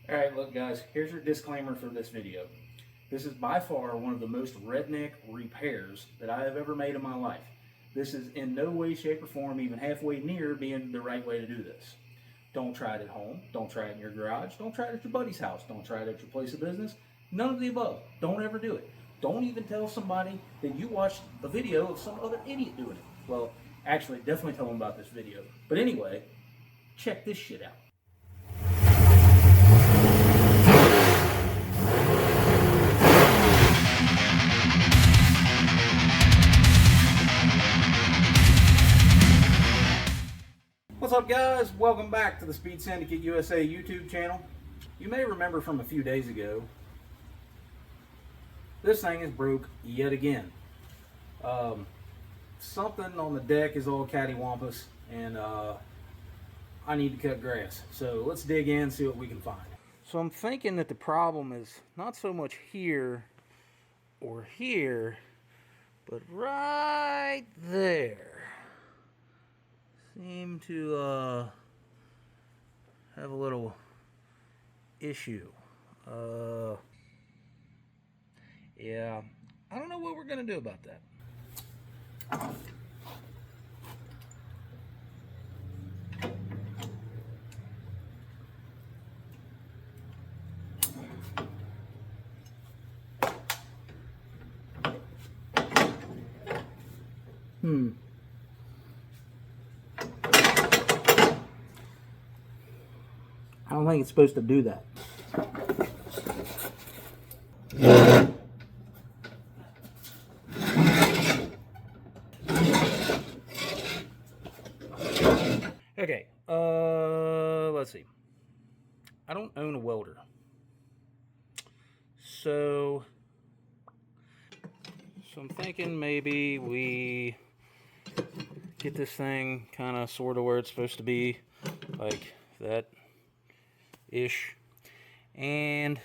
Alright, look guys, here's your disclaimer for this video. This is by far one of the most redneck repairs that I have ever made in my life. This is in no way, shape, or form even halfway near being the right way to do this. Don't try it at home. Don't try it in your garage. Don't try it at your buddy's house. Don't try it at your place of business. None of the above. Don't ever do it. Don't even tell somebody that you watched a video of some other idiot doing it. Well, actually, definitely tell them about this video. But anyway, check this shit out. What's up guys? Welcome back to the Speed Syndicate USA YouTube channel. You may remember from a few days ago, this thing is broke yet again. Something on the deck is all cattywampus and I need to cut grass. So let's dig in and see what we can find. So I'm thinking that the problem is not so much here or here, but right there. Seem to have a little issue. Yeah, I don't know what we're gonna do about that. I don't think it's supposed to do that. Okay, let's see. I don't own a welder. So I'm thinking maybe we get this thing kind of sort of where it's supposed to be, like that ish. And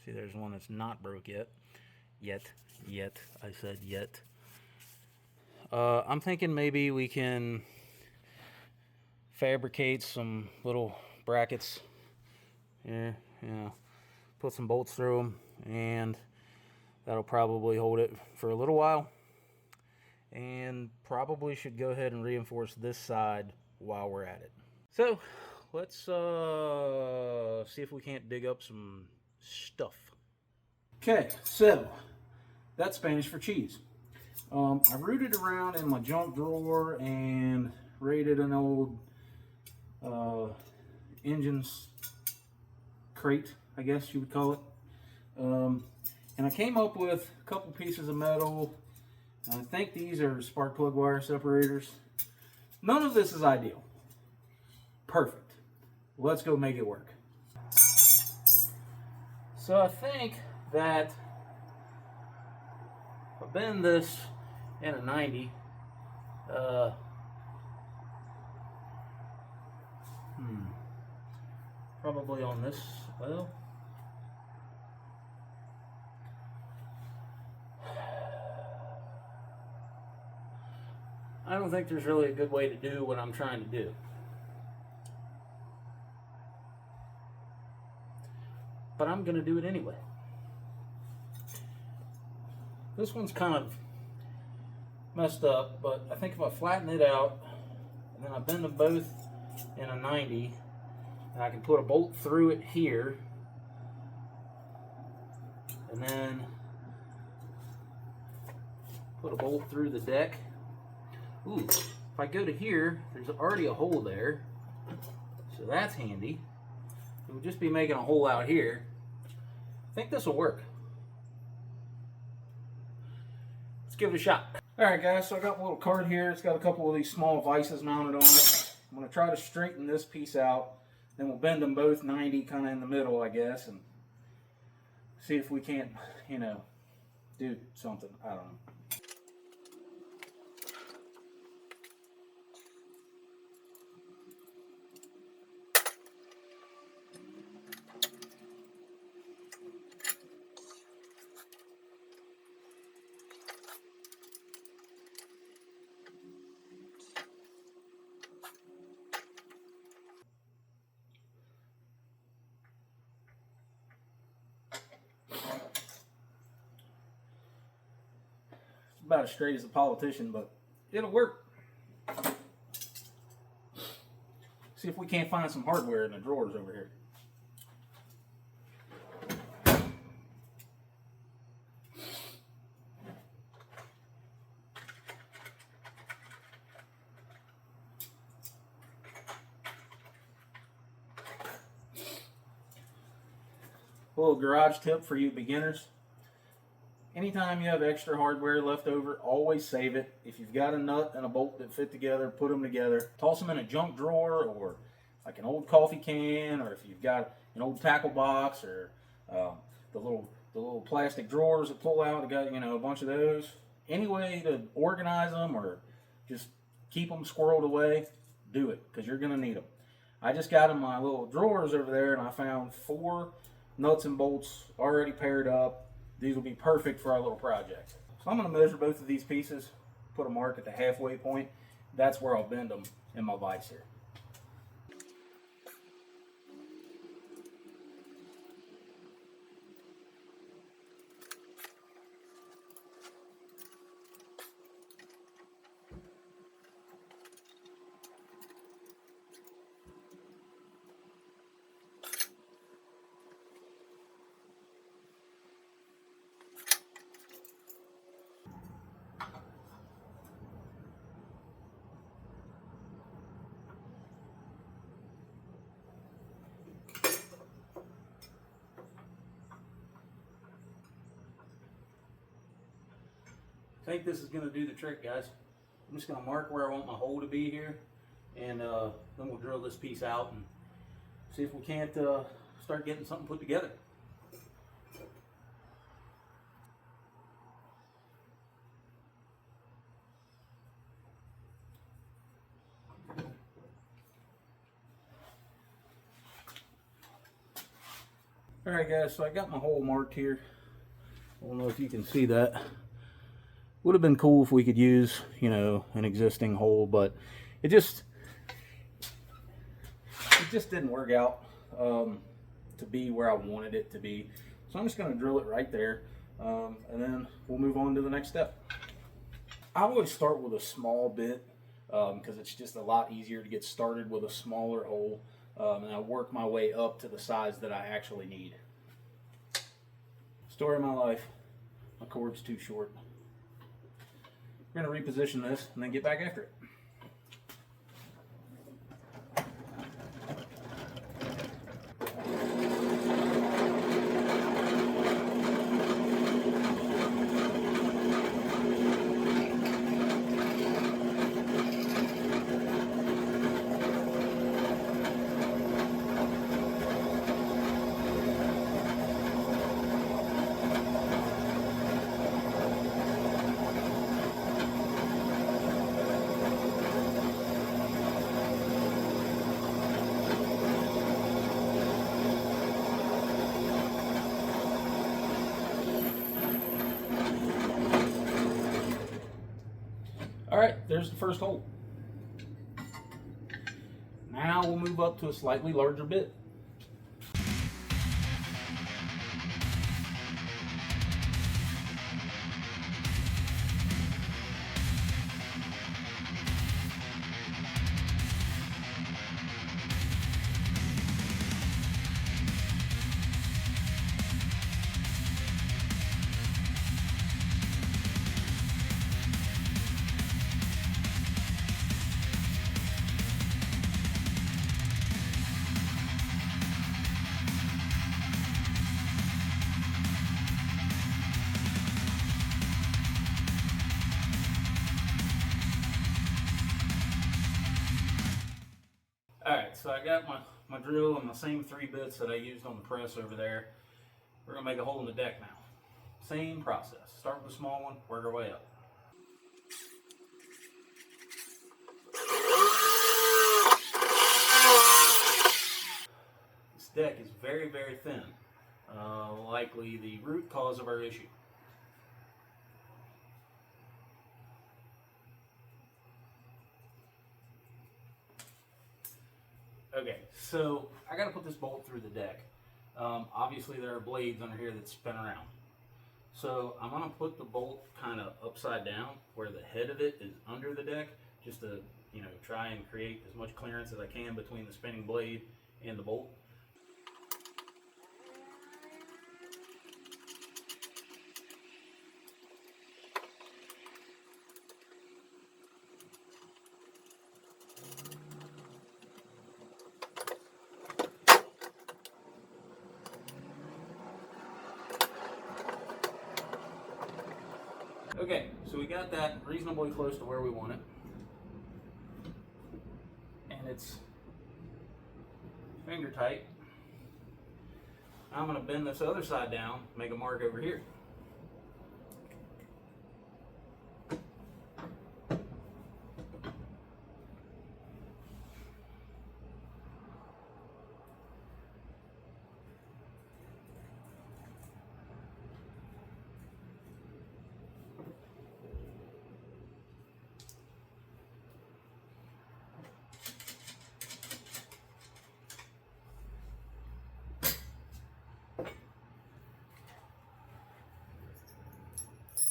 see, there's one that's not broke yet. I said yet. I'm thinking maybe we can fabricate some little brackets. Yeah, put some bolts through them, and that'll probably hold it for a little while. And probably should go ahead and reinforce this side while we're at it. So let's see if we can't dig up some stuff. Okay, so that's Spanish for cheese. I rooted around in my junk drawer and raided an old engines crate, I guess you would call it. And I came up with a couple pieces of metal. I think these are spark plug wire separators. None of this is ideal. Perfect. Let's go make it work. So I think that if I bend this in a 90, probably on this, well, I don't think there's really a good way to do what I'm trying to do. But I'm going to do it anyway. This one's kind of messed up, but I think if I flatten it out and then I bend them both in a 90, and I can put a bolt through it here, and then put a bolt through the deck. Ooh, if I go to here, there's already a hole there, so that's handy. It would just be making a hole out here. I think this will work. Let's give it a shot. Alright guys, so I got a little cart here. It's got a couple of these small vices mounted on it. I'm going to try to straighten this piece out. Then we'll bend them both 90 kind of in the middle, I guess, and see if we can't, you know, do something. I don't know. about as straight as a politician, but it'll work. See if we can't find some hardware in the drawers over here. A little garage tip for you beginners. Anytime you have extra hardware left over, always save it. If you've got a nut and a bolt that fit together, put them together. Toss them in a junk drawer or like an old coffee can, or if you've got an old tackle box or the little plastic drawers that pull out. Got a bunch of those. Any way to organize them or just keep them squirreled away, do it because you're gonna need them. I just got in my little drawers over there and I found 4 nuts and bolts already paired up. These will be perfect for our little project. So I'm going to measure both of these pieces, put a mark at the halfway point. That's where I'll bend them in my vise here. I think this is going to do the trick, guys. I'm just going to mark where I want my hole to be here, and then we'll drill this piece out and see if we can't start getting something put together. Alright guys, so I got my hole marked here. I don't know if you can see that. Would have been cool if we could use, an existing hole, but it just didn't work out to be where I wanted it to be. So I'm just going to drill it right there, and then we'll move on to the next step. I always start with a small bit because it's just a lot easier to get started with a smaller hole, and I work my way up to the size that I actually need. Story of my life, my cord's too short. We're going to reposition this and then get back after it. Alright, there's the first hole. Now we'll move up to a slightly larger bit. Alright, so I got my drill and the same 3 bits that I used on the press over there. We're going to make a hole in the deck now. Same process. Start with a small one, work our way up. This deck is very, very thin. Likely the root cause of our issue. Okay, so I got to put this bolt through the deck. Obviously there are blades under here that spin around. So I'm gonna put the bolt kind of upside down where the head of it is under the deck, just to, you know, try and create as much clearance as I can between the spinning blade and the bolt. Okay, so we got that reasonably close to where we want it. And it's finger tight. I'm going to bend this other side down, make a mark over here.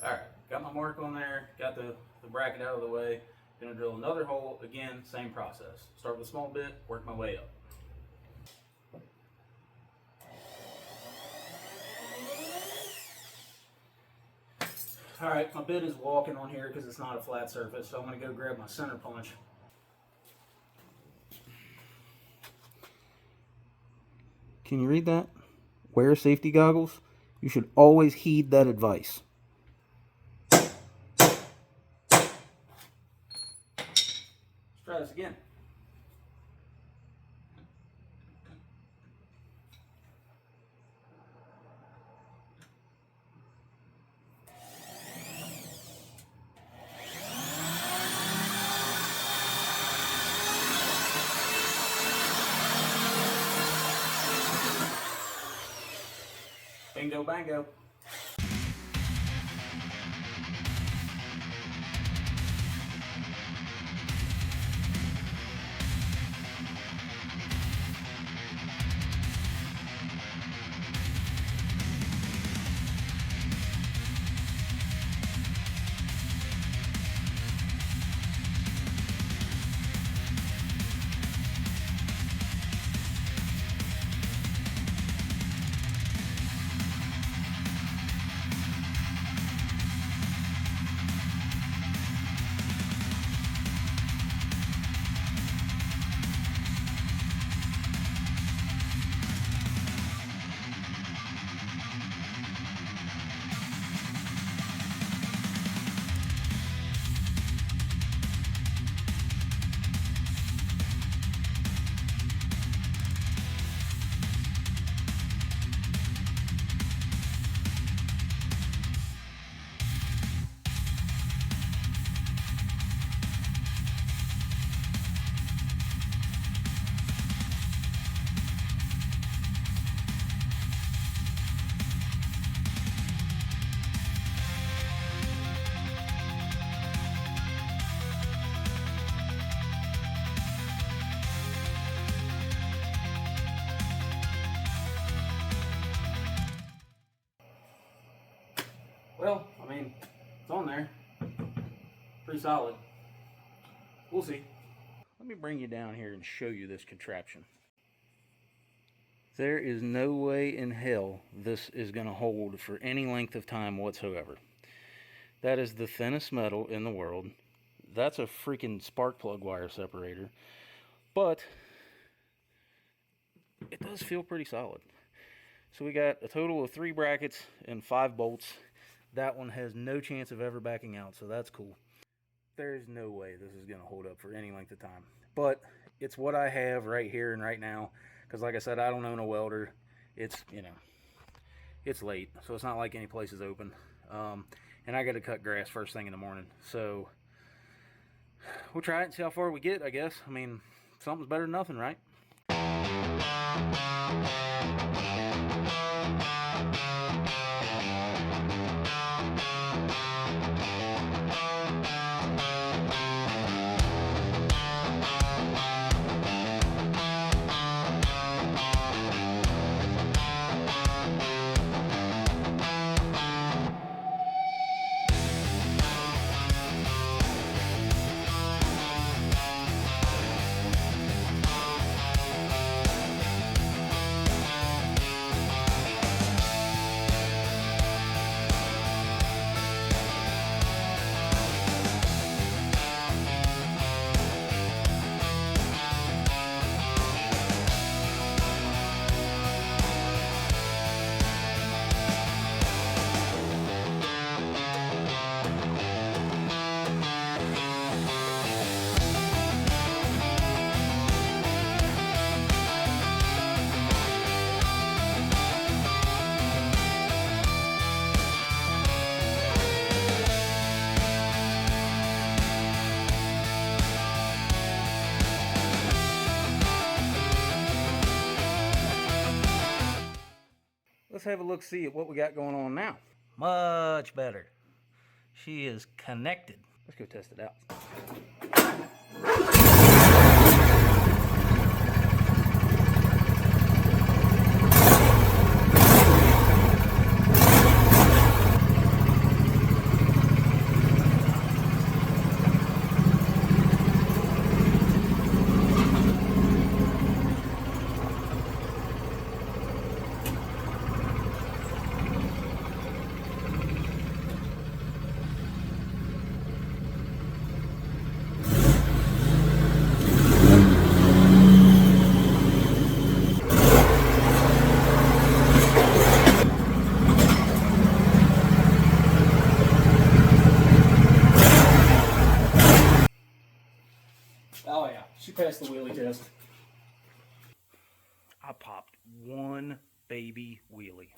Alright, got my mark on there, got the bracket out of the way. Gonna drill another hole, again, same process. Start with a small bit, work my way up. Alright, my bit is walking on here because it's not a flat surface, so I'm gonna go grab my center punch. Can you read that? Wear safety goggles. You should always heed that advice. Let's try this again. Bingo bango. Well, I mean, it's on there. Pretty solid. We'll see. Let me bring you down here and show you this contraption. There is no way in hell this is going to hold for any length of time whatsoever. That is the thinnest metal in the world. That's a freaking spark plug wire separator. But it does feel pretty solid. So we got a total of 3 brackets and 5 bolts. That one has no chance of ever backing out, so that's cool. There's no way this is going to hold up for any length of time. But it's what I have right here and right now. Because like I said, I don't own a welder. It's, you know, it's late, so it's not like any place is open. And I got to cut grass first thing in the morning. So we'll try it and see how far we get, I guess. I mean, something's better than nothing, right? let's have a look see at what we got going on now. Much better. She is connected. Let's go test it out. Oh yeah, she passed the wheelie test. I popped one baby wheelie.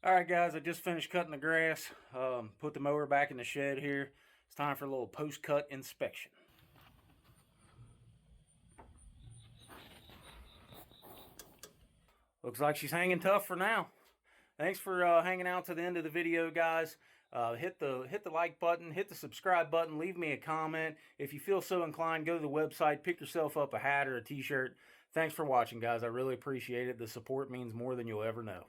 Alright guys, I just finished cutting the grass. Put the mower back in the shed here. It's time for a little post-cut inspection. Looks like she's hanging tough for now. Thanks for hanging out to the end of the video, guys. Hit the like button, hit the subscribe button, leave me a comment. If you feel so inclined, go to the website, pick yourself up a hat or a t-shirt. Thanks for watching, guys. I really appreciate it. The support means more than you'll ever know.